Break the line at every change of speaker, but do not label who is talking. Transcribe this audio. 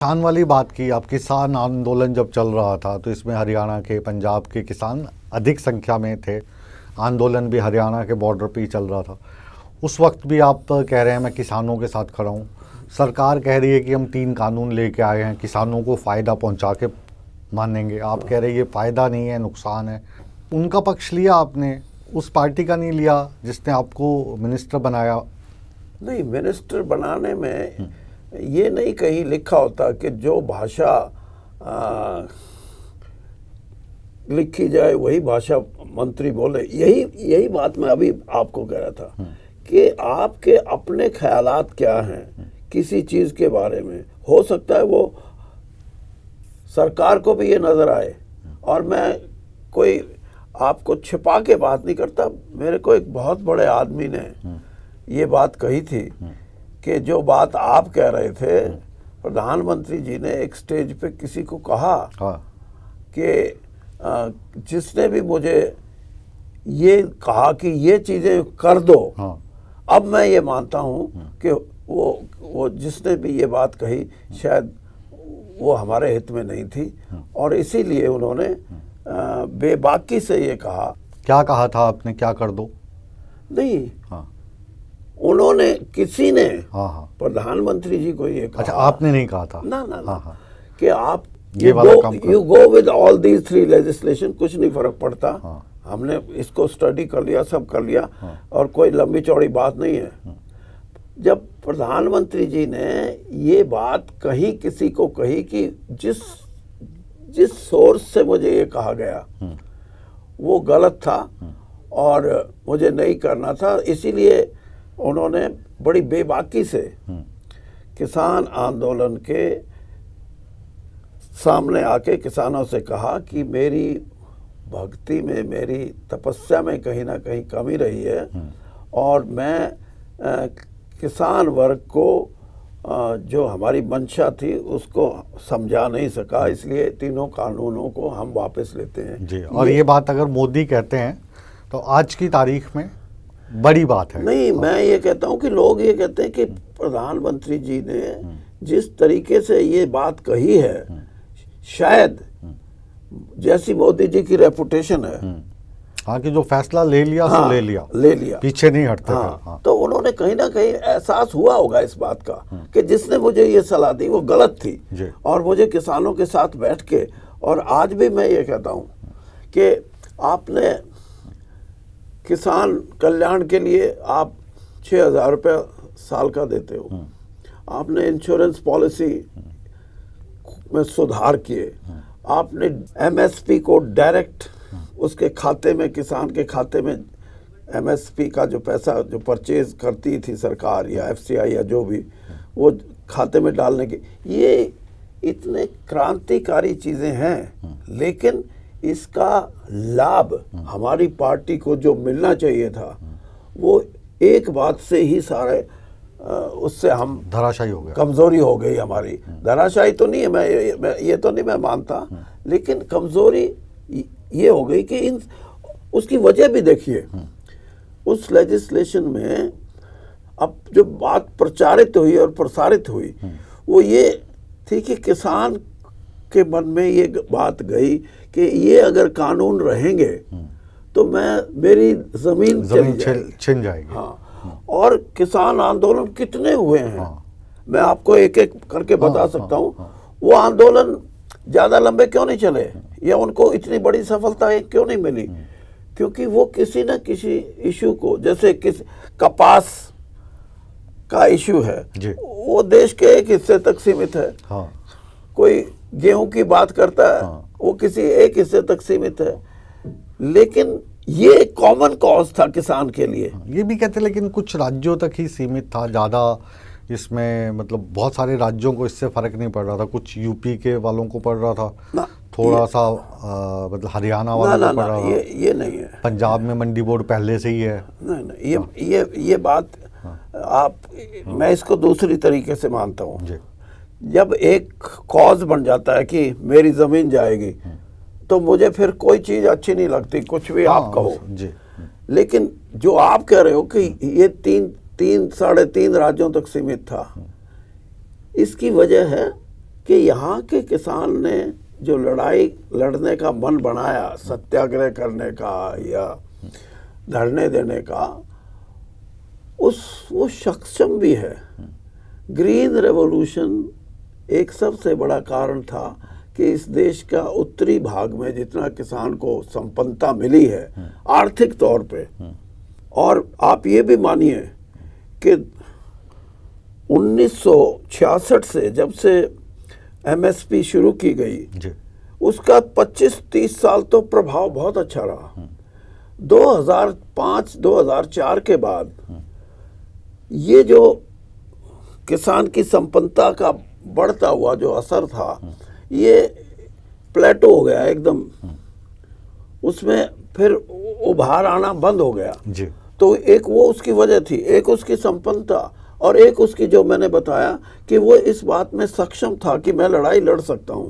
किसान वाली बात की आप, किसान आंदोलन जब चल रहा था तो इसमें हरियाणा के, पंजाब के किसान अधिक संख्या में थे। आंदोलन भी हरियाणा के बॉर्डर पे ही चल रहा था। उस वक्त भी आप कह रहे हैं मैं किसानों के साथ खड़ा हूँ। सरकार कह रही है कि हम 3 कानून लेके आए हैं, किसानों को फ़ायदा पहुँचा के मानेंगे। आप कह रहे हैं ये फ़ायदा नहीं है, नुकसान है। उनका पक्ष लिया आपने, उस पार्टी का नहीं लिया जिसने आपको मिनिस्टर बनाया?
नहीं, मिनिस्टर बनाने में ये नहीं कहीं लिखा होता कि जो भाषा लिखी जाए वही भाषा मंत्री बोले। यही बात मैं अभी आपको कह रहा था कि आपके अपने ख्यालात क्या हैं किसी चीज़ के बारे में। हो सकता है वो सरकार को भी ये नज़र आए, और मैं कोई आपको छिपा के बात नहीं करता। मेरे को एक बहुत बड़े आदमी ने ये बात कही थी कि जो बात आप कह रहे थे, प्रधानमंत्री जी ने एक स्टेज पे किसी को कहा कि जिसने भी मुझे ये कहा कि ये चीज़ें कर दो, अब मैं ये मानता हूँ कि वो जिसने भी ये बात कही शायद वो हमारे हित में नहीं थी, और इसीलिए उन्होंने बेबाकी से ये कहा।
क्या कहा था आपने, क्या कर दो?
नहीं, उन्होंने, किसी ने प्रधानमंत्री जी को ये कहा।
अच्छा, आपने नहीं कहा था?
ना, कि आप
you
go with all these 3 legislation, कुछ नहीं फर्क पड़ता। हमने इसको स्टडी कर लिया, सब कर लिया, और कोई लंबी चौड़ी बात नहीं है। जब प्रधानमंत्री जी ने ये बात कही, किसी को कही कि जिस सोर्स से मुझे ये कहा गया वो गलत था और मुझे नहीं करना था, इसीलिए उन्होंने बड़ी बेबाकी से किसान आंदोलन के सामने आके किसानों से कहा कि मेरी भक्ति में, मेरी तपस्या में कहीं ना कहीं कमी रही है, और मैं किसान वर्ग को जो हमारी मंशा थी उसको समझा नहीं सका, इसलिए 3 कानूनों को हम वापस लेते हैं
जी। और ये बात अगर मोदी कहते हैं तो आज की तारीख में बड़ी बात है।
नहीं, मैं ये कहता हूँ कि लोग ये कहते हैं कि प्रधानमंत्री जी ने जिस तरीके से ये बात कही है, शायद जैसी मोदी जी की रेपुटेशन है,
कि जो फैसला ले लिया सो ले लिया, पीछे नहीं हटते।
तो उन्होंने कहीं ना कहीं एहसास हुआ होगा इस बात का कि जिसने मुझे ये सलाह दी वो गलत थी, और मुझे किसानों के साथ बैठ के, और आज भी मैं ये कहता हूँ कि आपने किसान कल्याण के लिए आप 6,000 रुपये साल का देते हो, आपने इंश्योरेंस पॉलिसी में सुधार किए, आपने MSP को डायरेक्ट उसके खाते में, किसान के खाते में MSP का जो पैसा जो परचेज करती थी सरकार या FCI या जो भी, वो खाते में डालने की, ये इतने क्रांतिकारी चीज़ें हैं। लेकिन इसका लाभ हमारी पार्टी को जो मिलना चाहिए था, वो एक बात से ही सारे उससे हम
धराशायी हो गए,
कमज़ोरी हो गई हमारी। धराशायी तो नहीं है, मैं ये तो नहीं मैं मानता, लेकिन कमज़ोरी ये हो गई कि उसकी वजह भी देखिए। उस लेजिस्लेशन में अब जो बात प्रचारित हुई और प्रसारित हुई वो ये थी कि किसान के मन में ये बात गई कि ये अगर कानून रहेंगे तो मेरी जमीन
छिन जाएगी।
और किसान आंदोलन कितने हुए हैं, मैं आपको एक एक करके बता सकता हूँ। वो आंदोलन ज़्यादा लंबे क्यों नहीं चले, या उनको इतनी बड़ी सफलता क्यों नहीं मिली? क्योंकि वो किसी न किसी इशू को, जैसे कपास का इशू है, वो देश के एक हिस्से तक सीमित है। कोई गेहूं की बात करता है, वो किसी एक हिस्से तक सीमित है, लेकिन ये कॉमन कॉज था किसान के लिए।
ये भी कहते, लेकिन कुछ राज्यों तक ही सीमित था, ज़्यादा इसमें मतलब बहुत सारे राज्यों को इससे फ़र्क नहीं पड़ रहा था। कुछ यूपी के वालों को पड़ रहा था, थोड़ा सा मतलब हरियाणा वालों को पड़ रहा था।
ये नहीं है।
पंजाब में मंडी बोर्ड पहले से ही है।
नहीं, ये बात मैं इसको दूसरी तरीके से मानता हूँ। जब एक कॉज बन जाता है कि मेरी ज़मीन जाएगी, तो मुझे फिर कोई चीज़ अच्छी नहीं लगती, कुछ भी आप कहो। लेकिन जो आप कह रहे हो कि ये 3 साढ़े 3 राज्यों तक सीमित था, इसकी वजह है कि यहाँ के किसान ने जो लड़ाई लड़ने का मन बनाया, सत्याग्रह करने का या धरने देने का, वो सक्षम भी है। ग्रीन रेवोल्यूशन एक सबसे बड़ा कारण था कि इस देश का उत्तरी भाग में जितना किसान को संपन्नता मिली है आर्थिक तौर पे, और आप ये भी मानिए कि 1966 से जब से एमएसपी शुरू की गई
जी।
उसका 25-30 साल तो प्रभाव बहुत अच्छा रहा। 2005-2004 के बाद ये जो किसान की संपन्नता का बढ़ता हुआ जो असर था ये प्लेटो हो गया एकदम, उसमें फिर उभार आना बंद हो गया
जी।
तो एक वो उसकी वजह थी, एक उसकी संपन्नता, और एक उसकी जो मैंने बताया कि वो इस बात में सक्षम था कि मैं लड़ाई लड़ सकता हूँ।